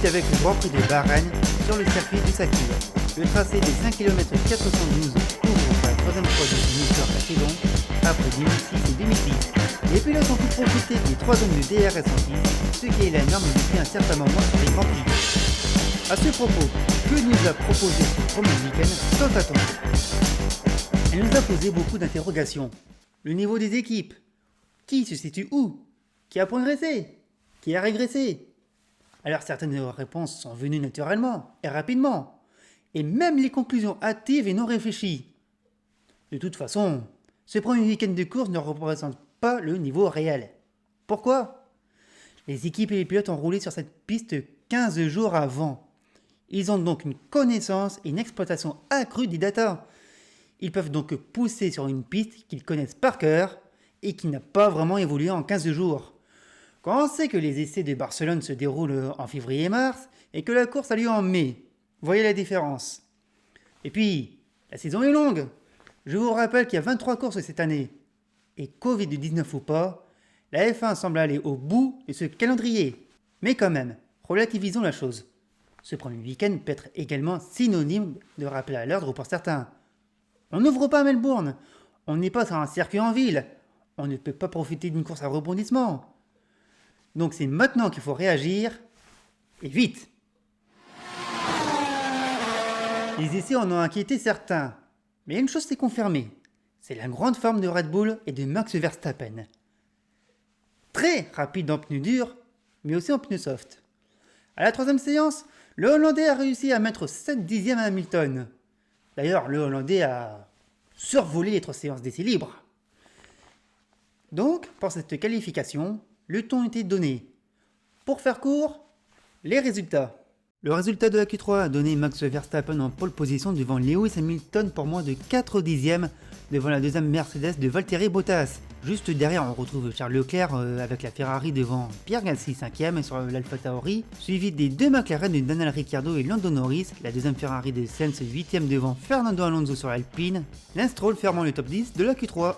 débute avec le Grand Prix de Bahreïn sur le circuit du Sakir. Le tracé des 5 km 412 couvre pour la troisième fois de son histoire la saison, après 2006 et 2010. Les pilotes ont pu profiter des 3 zones de DRS en piste, ce qui est la norme depuis un certain moment sur les Grands Prix. A ce propos, que nous a proposé ce premier week-end tant attendu? Elle nous a posé beaucoup d'interrogations. Le niveau des équipes. Qui se situe où? Qui a progressé? Qui a régressé? Alors certaines réponses sont venues naturellement et rapidement. Et même les conclusions hâtives et non réfléchies. De toute façon, ce premier week-end de course ne représente pas le niveau réel. Pourquoi? Les équipes et les pilotes ont roulé sur cette piste 15 jours avant. Ils ont donc une connaissance et une exploitation accrue des datas. Ils peuvent donc pousser sur une piste qu'ils connaissent par cœur et qui n'a pas vraiment évolué en 15 jours. Quand on sait que les essais de Barcelone se déroulent en février et mars et que la course a lieu en mai, voyez la différence. Et puis, la saison est longue. Je vous rappelle qu'il y a 23 courses cette année. Et Covid-19 ou pas, la F1 semble aller au bout de ce calendrier. Mais quand même, relativisons la chose. Ce premier week-end peut être également synonyme de rappel à l'ordre pour certains. On n'ouvre pas à Melbourne, on n'est pas sur un circuit en ville, on ne peut pas profiter d'une course à rebondissement. Donc c'est maintenant qu'il faut réagir, et vite. Les essais en ont inquiété certains, mais une chose s'est confirmée, c'est la grande forme de Red Bull et de Max Verstappen. Très rapide en pneus durs, mais aussi en pneus soft. À la troisième séance, le Hollandais a réussi à mettre 7 dixièmes à Hamilton. D'ailleurs, le Hollandais a survolé les 3 séances d'essais libres. Donc, pour cette qualification, le ton était donné. Pour faire court, les résultats. Le résultat de la Q3 a donné Max Verstappen en pole position devant Lewis Hamilton pour moins de 4 dixièmes devant la deuxième Mercedes de Valtteri Bottas. Juste derrière, on retrouve Charles Leclerc avec la Ferrari devant Pierre Gasly 5ème sur l'Alpha Tauri, suivi des 2 McLaren de Daniel Ricciardo et Lando Norris, la deuxième Ferrari de Sainz 8ème devant Fernando Alonso sur l'Alpine, Lance Stroll fermant le top 10 de la Q3.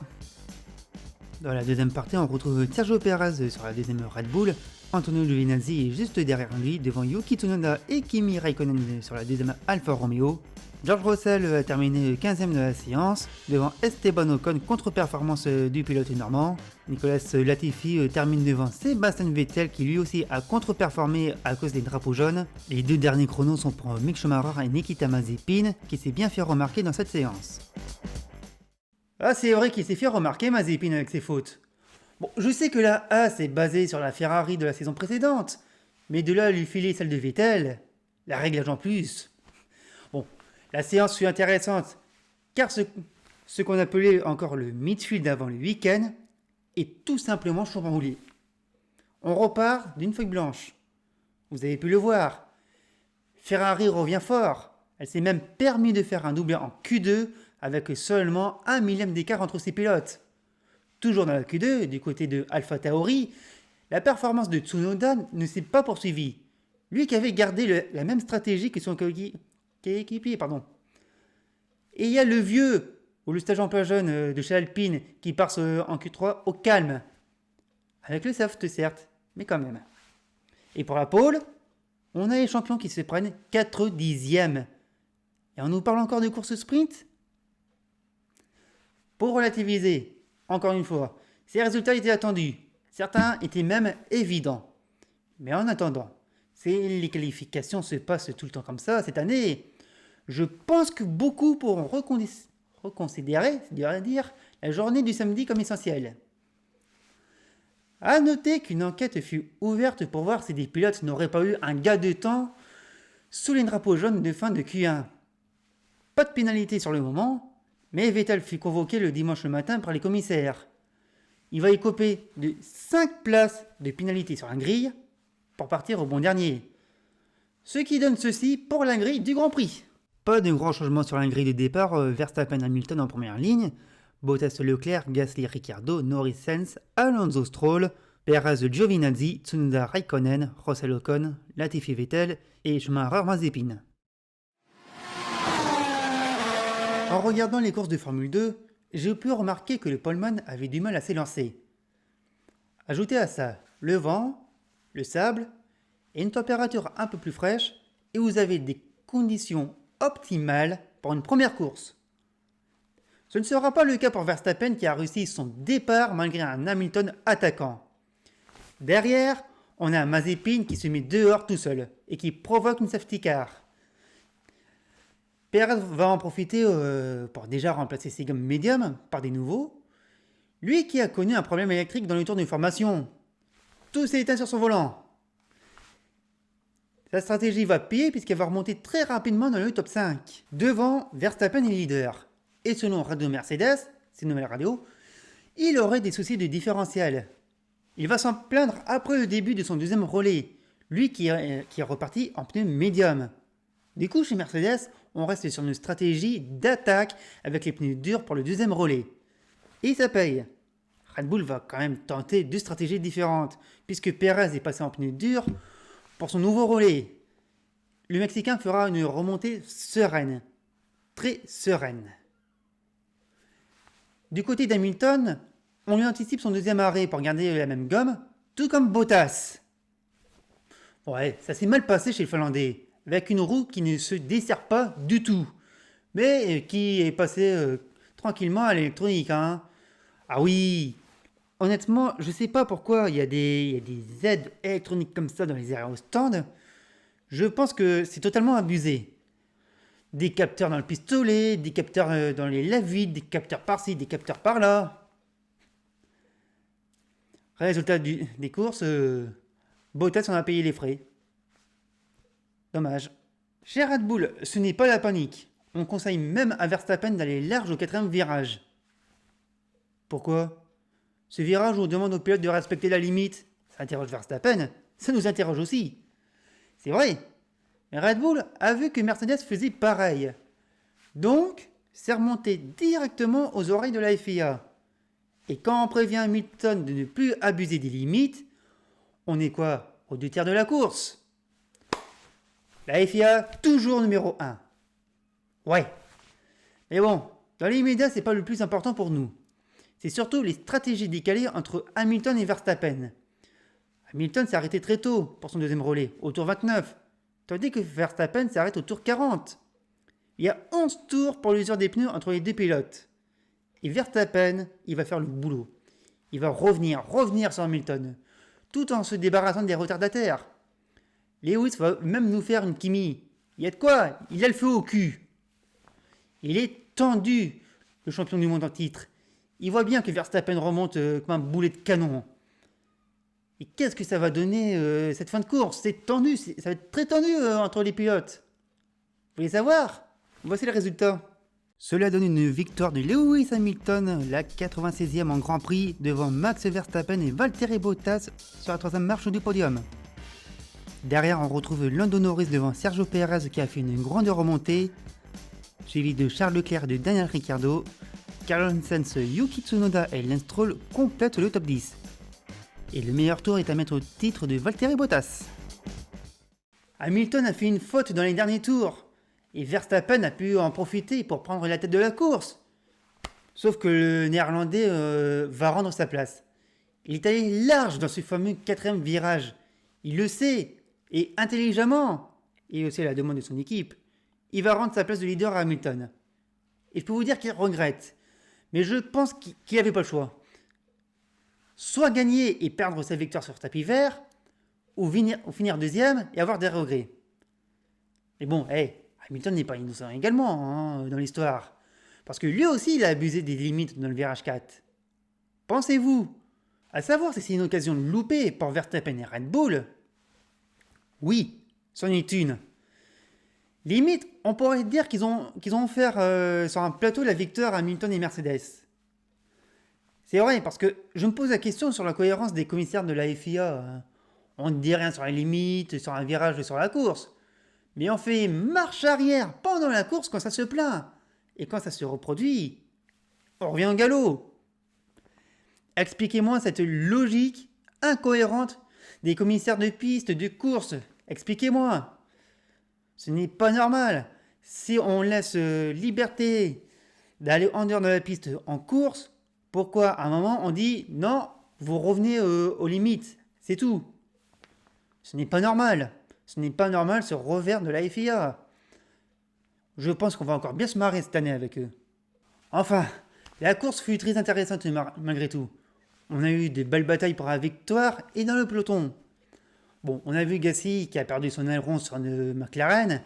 Dans la deuxième partie, on retrouve Sergio Perez sur la deuxième Red Bull, Antonio Giovinazzi est juste derrière lui devant Yuki Tsunoda et Kimi Raikkonen sur la deuxième Alfa Romeo. George Russell a terminé 15ème de la séance devant Esteban Ocon, contre-performance du pilote normand. Nicolas Latifi termine devant Sebastian Vettel qui lui aussi a contre-performé à cause des drapeaux jaunes. Les 2 derniers chronos sont pour Mick Schumacher et Nikita Mazepin qui s'est bien fait remarquer dans cette séance. Ah, c'est vrai qu'il s'est fait remarquer Mazepin avec ses fautes. Bon, je sais que la A c'est basé sur la Ferrari de la saison précédente, mais de là à lui filer celle de Vettel, la réglage en plus. Bon, la séance fut intéressante, car ce qu'on appelait encore le midfield avant le week-end est tout simplement chamboulé. On repart d'une feuille blanche. Vous avez pu le voir. Ferrari revient fort. Elle s'est même permis de faire un doublé en Q2 avec seulement 1 millième d'écart entre ses pilotes. Toujours dans la Q2, du côté de Alpha Tauri, la performance de Tsunoda ne s'est pas poursuivie. Lui qui avait gardé la même stratégie que son coéquipier. Et il y a le vieux, ou le stage emploi jeune de chez Alpine, qui part en Q3 au calme. Avec le soft certes, mais quand même. Et pour la pole, on a les champions qui se prennent 4 dixièmes. Et on nous parle encore de course sprint? Pour relativiser, encore une fois, ces résultats étaient attendus. Certains étaient même évidents. Mais en attendant, si les qualifications se passent tout le temps comme ça cette année, je pense que beaucoup pourront reconsidérer, c'est-à-dire la journée du samedi comme essentielle. A noter qu'une enquête fut ouverte pour voir si des pilotes n'auraient pas eu un gain de temps sous les drapeaux jaunes de fin de Q1. Pas de pénalité sur le moment, mais Vettel fut convoqué le dimanche matin par les commissaires. Il va écoper de 5 places de pénalité sur la grille pour partir au bon dernier. Ce qui donne ceci pour la grille du Grand Prix. Pas de grands changements sur la grille de départ, Verstappen Hamilton en première ligne, Bottas Leclerc, Gasly Ricciardo, Norris Sainz, Alonso Stroll, Perez Giovinazzi, Tsunoda Raikkonen, Russell Ocon, Latifi Vettel et Schumacher Mazepin. En regardant les courses de Formule 2, j'ai pu remarquer que le poleman avait du mal à s'élancer. Ajoutez à ça le vent, le sable et une température un peu plus fraîche, et vous avez des conditions optimales pour une première course. Ce ne sera pas le cas pour Verstappen qui a réussi son départ malgré un Hamilton attaquant. Derrière, on a un Mazepin qui se met dehors tout seul et qui provoque une safety car. Perez va en profiter pour déjà remplacer ses gommes médium par des nouveaux. Lui qui a connu un problème électrique dans le tour de formation. Tout s'est éteint sur son volant. Sa stratégie va payer puisqu'elle va remonter très rapidement dans le top 5. Devant, Verstappen est leader. Et selon Radio Mercedes, ses nouvelles radios, il aurait des soucis de différentiel. Il va s'en plaindre après le début de son deuxième relais, lui qui est reparti en pneu médium. Du coup, chez Mercedes, on reste sur une stratégie d'attaque avec les pneus durs pour le deuxième relais. Et ça paye. Red Bull va quand même tenter deux stratégies différentes, puisque Perez est passé en pneu dur pour son nouveau relais. Le Mexicain fera une remontée sereine, très sereine. Du côté d'Hamilton, on lui anticipe son deuxième arrêt pour garder la même gomme, tout comme Bottas. Ouais, ça s'est mal passé chez le Finlandais, avec une roue qui ne se dessert pas du tout, mais qui est passée tranquillement à l'électronique. Hein. Ah oui, honnêtement, je sais pas pourquoi il y a des aides électroniques comme ça dans les aérostands. Je pense que c'est totalement abusé. Des capteurs dans le pistolet, des capteurs dans les lave-vides, des capteurs par-ci, des capteurs par-là. Résultat des courses, Bottas en a payé les frais. Dommage. Chez Red Bull, ce n'est pas la panique. On conseille même à Verstappen d'aller large au 4e virage. Pourquoi? Ce virage où on demande aux pilotes de respecter la limite, ça interroge Verstappen, ça nous interroge aussi. C'est vrai. Mais Red Bull a vu que Mercedes faisait pareil. Donc, c'est remonté directement aux oreilles de la FIA. Et quand on prévient Hamilton de ne plus abuser des limites, on est quoi? Aux 2 tiers de la course. La FIA, toujours numéro 1. Ouais. Mais bon, dans l'immédiat, c'est pas le plus important pour nous. C'est surtout les stratégies décalées entre Hamilton et Verstappen. Hamilton s'est arrêté très tôt pour son deuxième relais, au tour 29, tandis que Verstappen s'arrête au tour 40. Il y a 11 tours pour l'usure des pneus entre les deux pilotes. Et Verstappen, il va faire le boulot. Il va revenir sur Hamilton, tout en se débarrassant des retardataires. Lewis va même nous faire une Kimi. Il y a de quoi? Il a le feu au cul. Il est tendu, le champion du monde en titre. Il voit bien que Verstappen remonte comme un boulet de canon. Et qu'est-ce que ça va donner cette fin de course? C'est tendu, ça va être très tendu entre les pilotes. Vous voulez savoir? Voici le résultat. Cela donne une victoire de Lewis Hamilton, la 96e en Grand Prix, devant Max Verstappen et Valtteri Bottas sur la 3e marche du podium. Derrière, on retrouve Lando Norris devant Sergio Perez qui a fait une grande remontée, suivi de Charles Leclerc et de Daniel Ricciardo. Carlos Sainz, Yuki Tsunoda et Lance Stroll complètent le top 10. Et le meilleur tour est à mettre au titre de Valtteri Bottas. Hamilton a fait une faute dans les derniers tours, et Verstappen a pu en profiter pour prendre la tête de la course. Sauf que le néerlandais va rendre sa place. Il est allé large dans ce fameux 4e virage. Il le sait, et intelligemment, et aussi à la demande de son équipe, il va rendre sa place de leader à Hamilton. Et je peux vous dire qu'il regrette, mais je pense qu'il n'avait pas le choix. Soit gagner et perdre sa victoire sur tapis vert, ou finir deuxième et avoir des regrets. Mais bon, Hamilton n'est pas innocent également dans l'histoire. Parce que lui aussi, il a abusé des limites dans le virage 4. Pensez-vous, à savoir si c'est une occasion de louper pour Verstappen et Red Bull? Oui, c'en est une. Limite, on pourrait dire qu'ils ont offert sur un plateau la victoire à Hamilton et Mercedes. C'est vrai, parce que je me pose la question sur la cohérence des commissaires de la FIA. On ne dit rien sur les limites, sur un virage ou sur la course. Mais on fait marche arrière pendant la course quand ça se plaint. Et quand ça se reproduit, on revient au galop. Expliquez-moi cette logique incohérente des commissaires de piste, de course. Expliquez-moi. Ce n'est pas normal. Si on laisse liberté d'aller en dehors de la piste en course, pourquoi à un moment on dit non, vous revenez aux limites, c'est tout. Ce n'est pas normal. Ce n'est pas normal ce revers de la FIA. Je pense qu'on va encore bien se marrer cette année avec eux. Enfin, la course fut très intéressante malgré tout. On a eu de belles batailles pour la victoire et dans le peloton. Bon, on a vu Gasly qui a perdu son aileron sur une McLaren.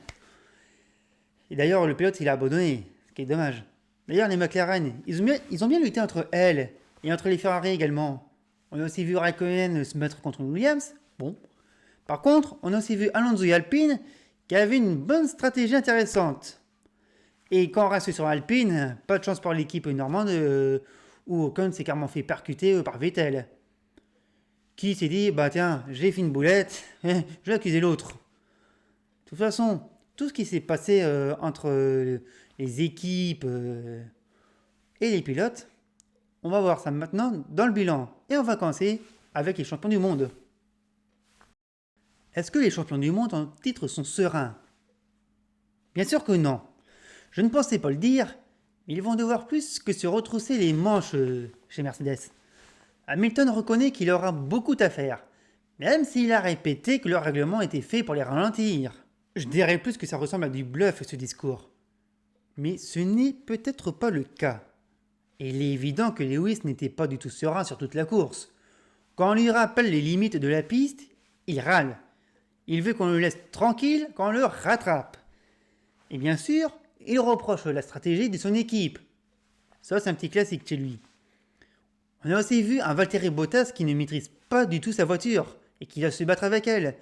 Et d'ailleurs, le pilote, il a abandonné, ce qui est dommage. D'ailleurs, les McLaren, ils ont bien lutté entre elles et entre les Ferrari également. On a aussi vu Raikkonen se battre contre Williams. Bon. Par contre, on a aussi vu Alonso et Alpine qui avaient une bonne stratégie intéressante. Et quand on reste sur Alpine, pas de chance pour l'équipe normande où Ocon s'est carrément fait percuter par Vettel. Qui s'est dit, bah tiens, j'ai fait une boulette, je vais accuser l'autre. De toute façon, tout ce qui s'est passé entre les équipes et les pilotes, on va voir ça maintenant dans le bilan. Et on va commencer avec les champions du monde. Est-ce que les champions du monde en titre sont sereins? Bien sûr que non. Je ne pensais pas le dire, mais ils vont devoir plus que se retrousser les manches chez Mercedes. Hamilton reconnaît qu'il aura beaucoup à faire, même s'il a répété que le règlement était fait pour les ralentir. Je dirais plus que ça ressemble à du bluff ce discours. Mais ce n'est peut-être pas le cas. Et il est évident que Lewis n'était pas du tout serein sur toute la course. Quand on lui rappelle les limites de la piste, il râle. Il veut qu'on le laisse tranquille quand on le rattrape. Et bien sûr, il reproche la stratégie de son équipe. Ça, c'est un petit classique chez lui. On a aussi vu un Valtteri Bottas qui ne maîtrise pas du tout sa voiture et qui va se battre avec elle.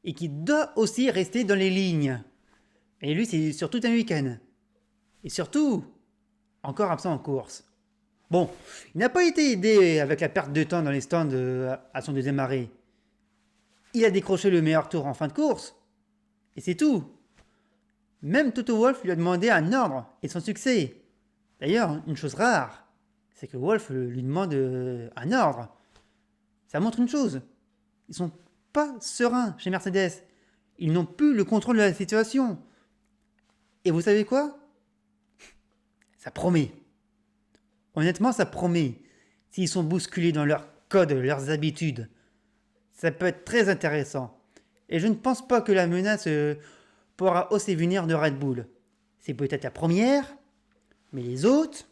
Et qui doit aussi rester dans les lignes. Et lui, c'est sur tout un week-end. Et surtout, encore absent en course. Bon, il n'a pas été aidé avec la perte de temps dans les stands à son deuxième arrêt. Il a décroché le meilleur tour en fin de course. Et c'est tout. Même Toto Wolff lui a demandé un ordre et son succès. D'ailleurs, une chose rare, c'est que Wolff lui demande un ordre. Ça montre une chose. Ils sont pas sereins chez Mercedes. Ils n'ont plus le contrôle de la situation. Et vous savez quoi? Ça promet. Honnêtement, ça promet. S'ils sont bousculés dans leurs codes, leurs habitudes, ça peut être très intéressant. Et je ne pense pas que la menace pourra aussi venir de Red Bull. C'est peut-être la première, mais les autres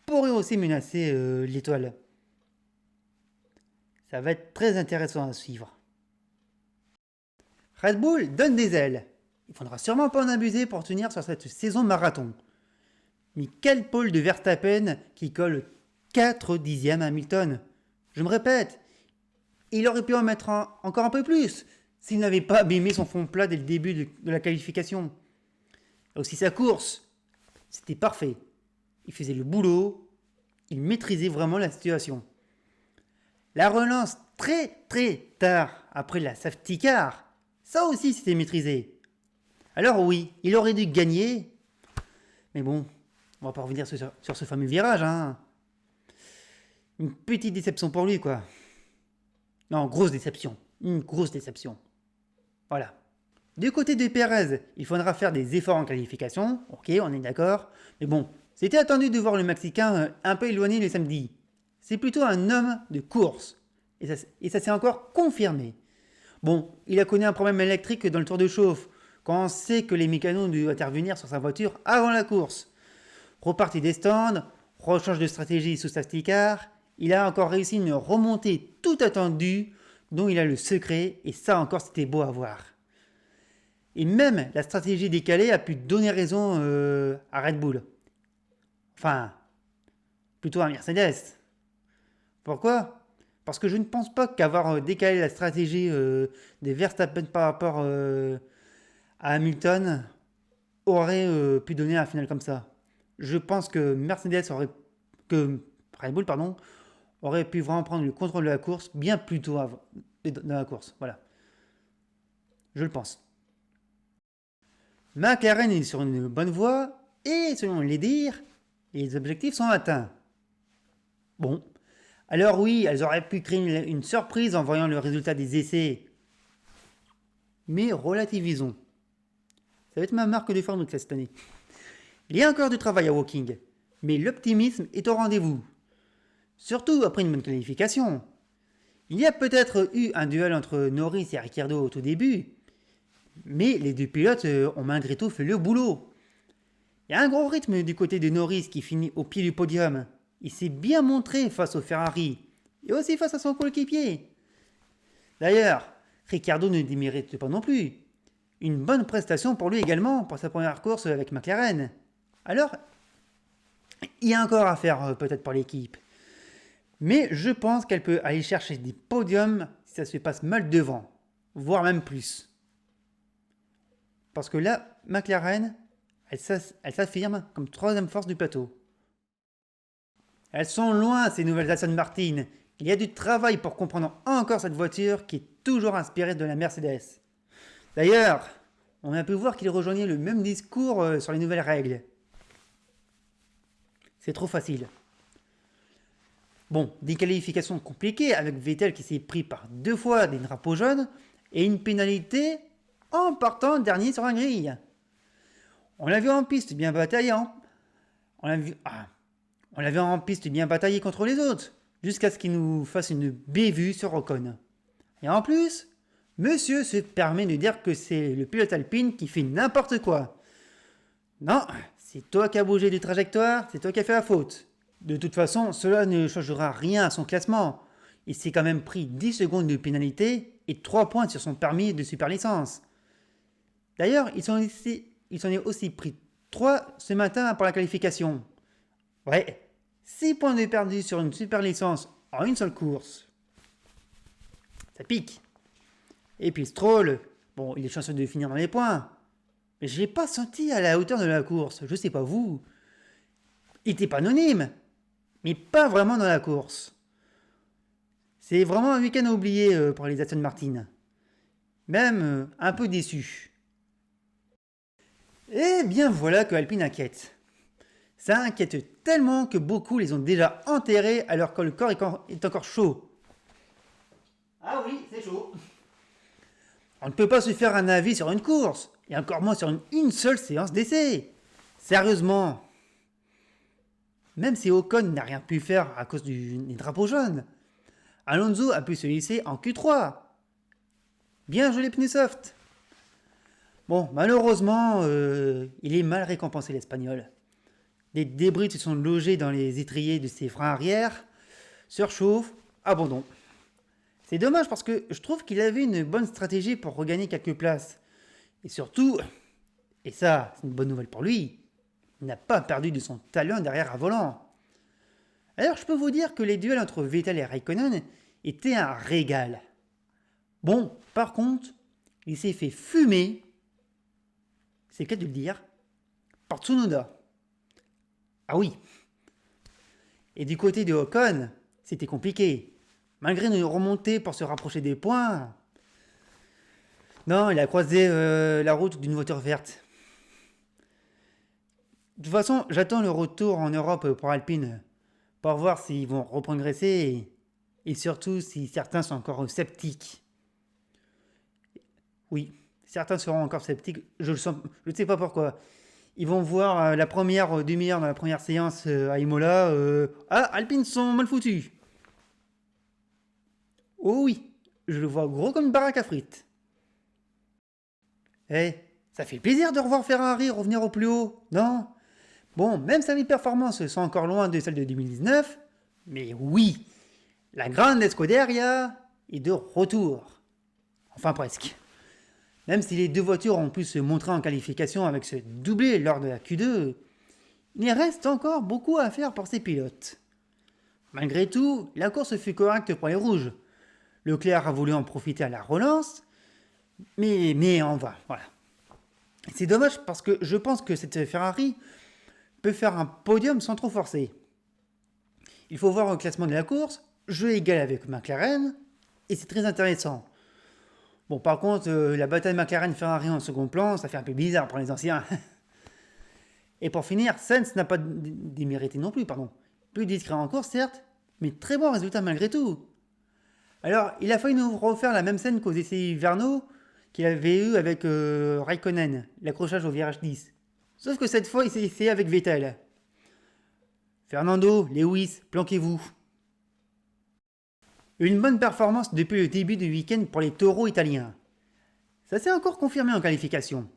pourraient aussi menacer l'étoile. Ça va être très intéressant à suivre. Red Bull donne des ailes. Il faudra sûrement pas en abuser pour tenir sur cette saison marathon. Mais quel pôle de Verstappen qui colle 4 dixièmes à Hamilton. Je me répète, il aurait pu en mettre encore un peu plus s'il n'avait pas abîmé son fond plat dès le début de la qualification. Et aussi sa course, c'était parfait. Il faisait le boulot, il maîtrisait vraiment la situation. La relance très tard après la safety car, ça aussi c'était maîtrisé. Alors oui, il aurait dû gagner, mais bon, on va pas revenir sur ce fameux virage, hein. Une petite déception pour lui, quoi. Non, grosse déception. Une grosse déception. Voilà. Du côté de Pérez, il faudra faire des efforts en qualification. Ok, on est d'accord. Mais bon, c'était attendu de voir le Mexicain un peu éloigné le samedi. C'est plutôt un homme de course. Et ça s'est encore confirmé. Bon, il a connu un problème électrique dans le tour de chauffe, quand on sait que les mécanos ont dû intervenir sur sa voiture avant la course. Reparti des stands, rechange de stratégie sous safety car, il a encore réussi une remontée tout attendue dont il a le secret et ça encore c'était beau à voir. Et même la stratégie décalée a pu donner raison à Red Bull. Enfin, plutôt à Mercedes. Pourquoi? Parce que je ne pense pas qu'avoir décalé la stratégie des Verstappen par rapport à Hamilton aurait pu donner un final comme ça. Je pense que Red Bull aurait pu vraiment prendre le contrôle de la course bien plus tôt dans la course. Voilà. Je le pense. McLaren est sur une bonne voie et selon les dires, les objectifs sont atteints. Bon. Alors oui, elles auraient pu créer une surprise en voyant le résultat des essais. Mais relativisons. Ça va être ma marque de forme cette année. Il y a encore du travail à Woking, mais l'optimisme est au rendez-vous. Surtout après une bonne qualification. Il y a peut-être eu un duel entre Norris et Ricciardo au tout début, mais les deux pilotes ont malgré tout fait le boulot. Il y a un gros rythme du côté de Norris qui finit au pied du podium. Il s'est bien montré face au Ferrari et aussi face à son coéquipier. D'ailleurs, Ricciardo ne démérite pas non plus. Une bonne prestation pour lui également pour sa première course avec McLaren. Alors, il y a encore à faire peut-être pour l'équipe. Mais je pense qu'elle peut aller chercher des podiums si ça se passe mal devant, voire même plus. Parce que là, McLaren, elle s'affirme comme troisième force du plateau. Elles sont loin ces nouvelles Aston Martin. Il y a du travail pour comprendre encore cette voiture qui est toujours inspirée de la Mercedes. D'ailleurs, on a pu voir qu'il rejoignait le même discours sur les nouvelles règles. C'est trop facile. Bon, des qualifications compliquées avec Vettel qui s'est pris par 2 fois des drapeaux jaunes et une pénalité en partant dernier sur la grille. On l'a vu en piste bien bataillant. On l'a vu en piste bien batailler contre les autres, jusqu'à ce qu'il nous fasse une bévue sur Ocon. Et en plus, monsieur se permet de dire que c'est le pilote alpine qui fait n'importe quoi. Non, c'est toi qui as bougé de trajectoire, c'est toi qui as fait la faute. De toute façon, cela ne changera rien à son classement. Il s'est quand même pris 10 secondes de pénalité et 3 points sur son permis de super licence. D'ailleurs, il s'en est aussi pris 3 ce matin pour la qualification. Ouais, 6 points de perdu sur une super licence en une seule course. Ça pique. Et puis Stroll, bon, il est chanceux de finir dans les points. Mais je l'ai pas senti à la hauteur de la course, je sais pas vous. Il était pas anonyme, mais pas vraiment dans la course. C'est vraiment un week-end à oublier pour les Aston Martin. Même un peu déçu. Et bien voilà que Alpine inquiète. Ça inquiète tellement que beaucoup les ont déjà enterrés alors que le corps est encore chaud. Ah oui, c'est chaud. On ne peut pas se faire un avis sur une course, et encore moins sur une seule séance d'essai. Sérieusement. Même si Ocon n'a rien pu faire à cause des drapeaux jaunes, Alonso a pu se laisser en Q3. Bien joué les pneus soft. Bon, malheureusement, il est mal récompensé l'Espagnol. Des débris se sont logés dans les étriers de ses freins arrière, surchauffe, abandon. C'est dommage parce que je trouve qu'il avait une bonne stratégie pour regagner quelques places. Et surtout, et ça c'est une bonne nouvelle pour lui, il n'a pas perdu de son talent derrière un volant. Alors je peux vous dire que les duels entre Vettel et Raikkonen étaient un régal. Bon, par contre, il s'est fait fumer, c'est le cas de le dire, par Tsunoda. Ah oui. Et du côté de Ocon, c'était compliqué. Malgré une remontée pour se rapprocher des points, non, il a croisé la route d'une voiture verte. De toute façon, j'attends le retour en Europe pour Alpine, pour voir s'ils vont reprogresser et surtout si certains sont encore sceptiques. Oui, certains seront encore sceptiques, je le sens, je ne sais pas pourquoi. Ils vont voir la première demi-heure dans la première séance à Imola. Ah, Alpine sont mal foutus. Oh oui, je le vois gros comme une baraque à frites. Eh, ça fait plaisir de revoir Ferrari revenir au plus haut, non? Bon, même si les performances sont encore loin de celles de 2019, mais oui, la grande Scuderia est de retour. Enfin presque. Même si les deux voitures ont pu se montrer en qualification avec ce doublé lors de la Q2, il reste encore beaucoup à faire pour ces pilotes. Malgré tout, la course fut correcte pour les rouges. Leclerc a voulu en profiter à la relance, mais on va, voilà. C'est dommage parce que je pense que cette Ferrari peut faire un podium sans trop forcer. Il faut voir le classement de la course, jeu égal avec McLaren, et c'est très intéressant. Bon, par contre, la bataille McLaren-Ferrari en second plan, ça fait un peu bizarre pour les anciens. Et pour finir, Sainz n'a pas démérité non plus, pardon. Plus discret en course, certes, mais très bon résultat malgré tout. Alors, il a failli nous refaire la même scène qu'aux essais hivernaux qu'il avait eu avec Raikkonen, l'accrochage au virage 10. Sauf que cette fois, il s'est essayé avec Vettel. Fernando, Lewis, planquez-vous. Une bonne performance depuis le début du week-end pour les taureaux italiens. Ça s'est encore confirmé en qualification,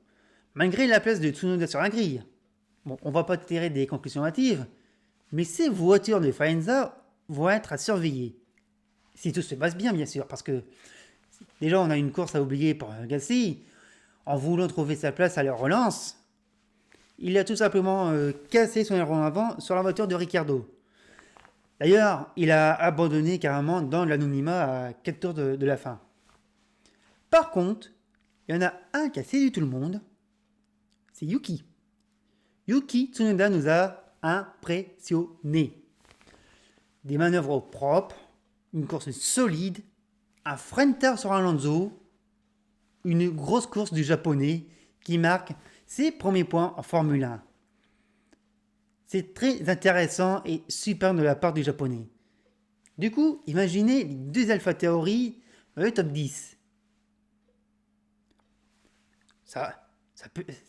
malgré la place de Tsunoda sur la grille. Bon, on va pas tirer des conclusions hâtives, mais ces voitures de Faenza vont être à surveiller. Si tout se passe bien, bien sûr, parce que déjà on a une course à oublier pour Gasly. En voulant trouver sa place à la relance, il a tout simplement cassé son aileron avant sur la voiture de Ricciardo. D'ailleurs, il a abandonné carrément dans l'anonymat à 4 tours de la fin. Par contre, il y en a un qui a séduit tout le monde, c'est Yuki. Yuki Tsunoda nous a impressionnés. Des manœuvres propres, une course solide, un frein de terre sur Alonso, une grosse course du japonais qui marque ses premiers points en Formule 1. C'est très intéressant et super de la part du japonais. Du coup, imaginez les deux Alpha Tauri dans le top 10. Ça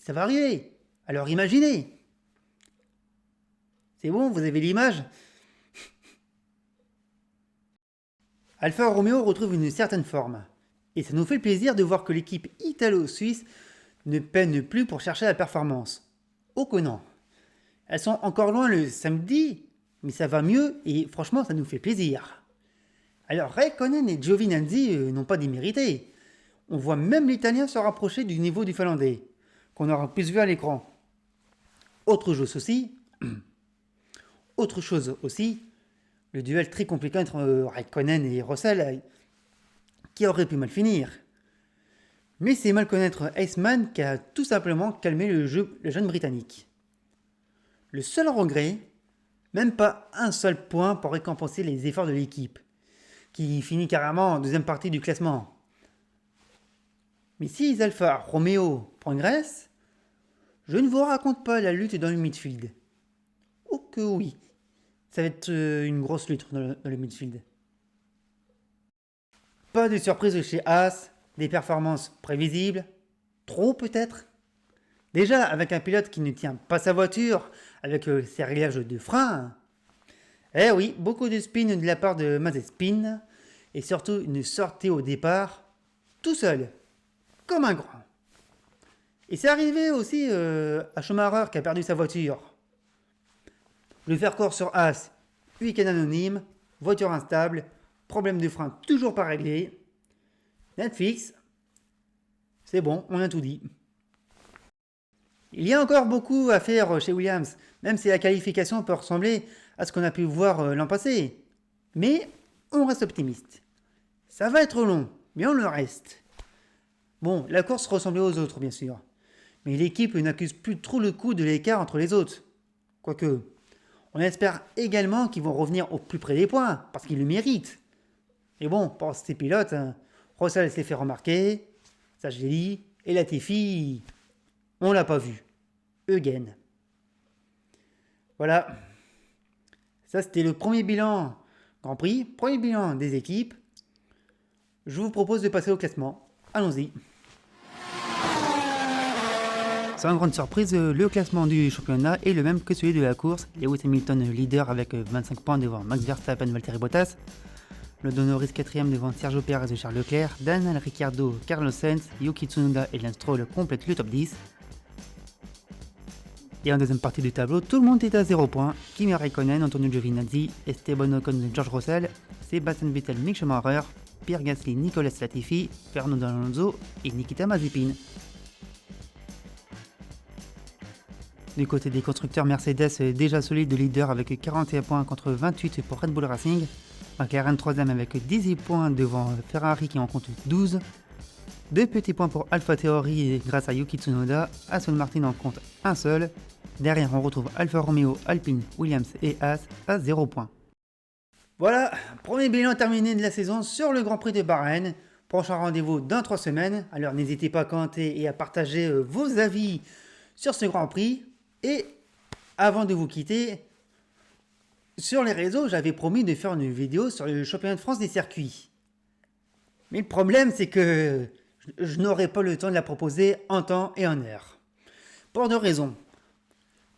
va arriver. Alors imaginez. C'est bon, vous avez l'image. Alfa Romeo retrouve une certaine forme. Et ça nous fait le plaisir de voir que l'équipe italo-suisse ne peine plus pour chercher la performance. Oh que non. Elles sont encore loin le samedi, mais ça va mieux et franchement ça nous fait plaisir. Alors Raikkonen et Giovinazzi n'ont pas démérité. On voit même l'Italien se rapprocher du niveau du Finlandais, qu'on aura plus vu à l'écran. Autre chose aussi, le duel très compliqué entre Raikkonen et Russell, qui aurait pu mal finir. Mais c'est mal connaître Iceman qui a tout simplement calmé le jeune Britannique. Le seul regret, même pas un seul point pour récompenser les efforts de l'équipe, qui finit carrément en deuxième partie du classement. Mais si Alfa Romeo progresse, je ne vous raconte pas la lutte dans le midfield. Oh que oui, ça va être une grosse lutte dans le midfield. Pas de surprise chez Haas, des performances prévisibles, trop peut-être. Déjà avec un pilote qui ne tient pas sa voiture, avec ses réglages de frein. Eh oui, beaucoup de spin de la part de Mazepin, et surtout une sortie au départ, tout seul, comme un grand. Et c'est arrivé aussi à Schumacher qui a perdu sa voiture. Le faire court sur Haas, week-end anonyme, voiture instable, problème de frein toujours pas réglé. Netflix, c'est bon, on a tout dit. Il y a encore beaucoup à faire chez Williams, même si la qualification peut ressembler à ce qu'on a pu voir l'an passé. Mais on reste optimiste. Ça va être long, mais on le reste. Bon, la course ressemblait aux autres, bien sûr. Mais l'équipe n'accuse plus trop le coup de l'écart entre les autres. Quoique, on espère également qu'ils vont revenir au plus près des points, parce qu'ils le méritent. Et bon, pour ces pilotes, Russell s'est fait remarquer, ça je l'ai dit, et Latifi, on l'a pas vu. Eugen. Voilà. Ça c'était le premier bilan Grand Prix, premier bilan des équipes. Je vous propose de passer au classement. Allons-y. Sans grande surprise, le classement du championnat est le même que celui de la course. Lewis Hamilton leader avec 25 points devant Max Verstappen et Valtteri Bottas. Le Norris 4ème devant Sergio Perez et Charles Leclerc. Daniel Ricciardo, Carlos Sainz, Yuki Tsunoda et Lance Stroll complètent le top 10. Et en deuxième partie du tableau, tout le monde est à 0 points. Kimi Raikkonen, Antonio Giovinazzi, Esteban Ocon, George Russell, Sebastian Vettel, Mick Schumacher, Pierre Gasly, Nicolas Latifi, Fernando Alonso et Nikita Mazepin. Du côté des constructeurs, Mercedes déjà solide de leader avec 41 points contre 28 pour Red Bull Racing. McLaren 3ème avec 18 points devant Ferrari qui en compte 12. 2 petits points pour Alpha Tauri grâce à Yuki Tsunoda. Aston Martin en compte un seul. Derrière on retrouve Alfa Romeo, Alpine, Williams et Haas à 0 points. Voilà, premier bilan terminé de la saison sur le Grand Prix de Bahreïn. Prochain rendez-vous dans 3 semaines. Alors n'hésitez pas à commenter et à partager vos avis sur ce Grand Prix. Et avant de vous quitter, sur les réseaux, j'avais promis de faire une vidéo sur le championnat de France des circuits. Mais le problème, c'est que je n'aurai pas le temps de la proposer en temps et en heure. Pour 2 raisons.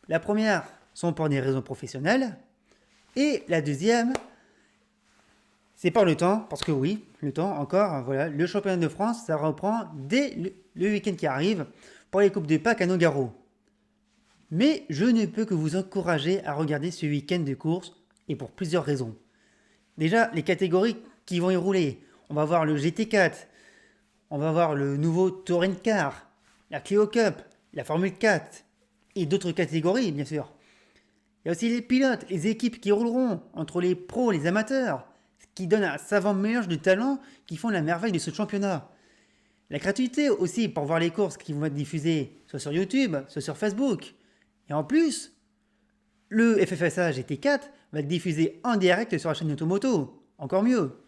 La première sont pour des raisons professionnelles. Et la deuxième, C'est par le temps, parce que oui, le temps encore, voilà, le championnat de France, ça reprend dès le week-end qui arrive pour les Coupes de Pâques à Nogaro. Mais je ne peux que vous encourager à regarder ce week-end de course, et pour plusieurs raisons. Déjà, les catégories qui vont y rouler. On va voir le GT4, on va voir le nouveau Touring Car, la Clio Cup, la Formule 4, et d'autres catégories, bien sûr. Il y a aussi les pilotes, les équipes qui rouleront entre les pros et les amateurs, ce qui donne un savant mélange de talents qui font la merveille de ce championnat. La gratuité aussi pour voir les courses qui vont être diffusées soit sur YouTube, soit sur Facebook. Et en plus, le FFSA GT4 va être diffusé en direct sur la chaîne Automoto. Encore mieux.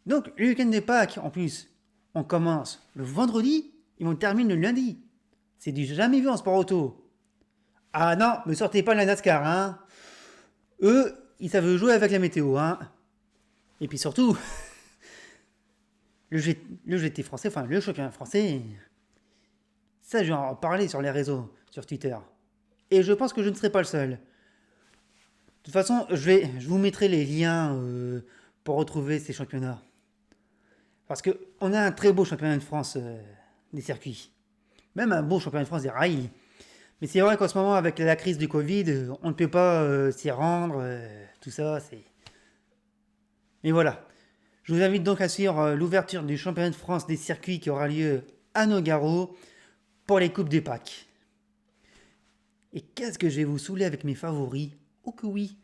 Donc, le week-end de Pâques, en plus, on commence le vendredi et on termine le lundi. C'est du jamais vu en sport auto. Ah non, ne sortez pas la NASCAR, hein. Eux, ils savent jouer avec la météo, hein. Et puis surtout, le GT français, enfin le championnat français, ça je vais en parler sur les réseaux, sur Twitter. Et je pense que je ne serai pas le seul. De toute façon, je vous mettrai les liens pour retrouver ces championnats. Parce qu'on a un très beau championnat de France des circuits. Même un beau championnat de France des rails. Mais c'est vrai qu'en ce moment, avec la crise du Covid, on ne peut pas s'y rendre. Tout ça, c'est... Et voilà. Je vous invite donc à suivre l'ouverture du championnat de France des circuits qui aura lieu à Nogaro pour les Coupes des Pâques. Et qu'est-ce que je vais vous saouler avec mes favoris? Oh que oui.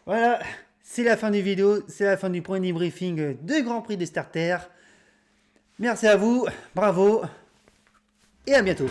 Voilà, c'est la fin du vidéo, c'est la fin du premier debriefing de Grand Prix des Starters. Merci à vous, bravo, et à bientôt.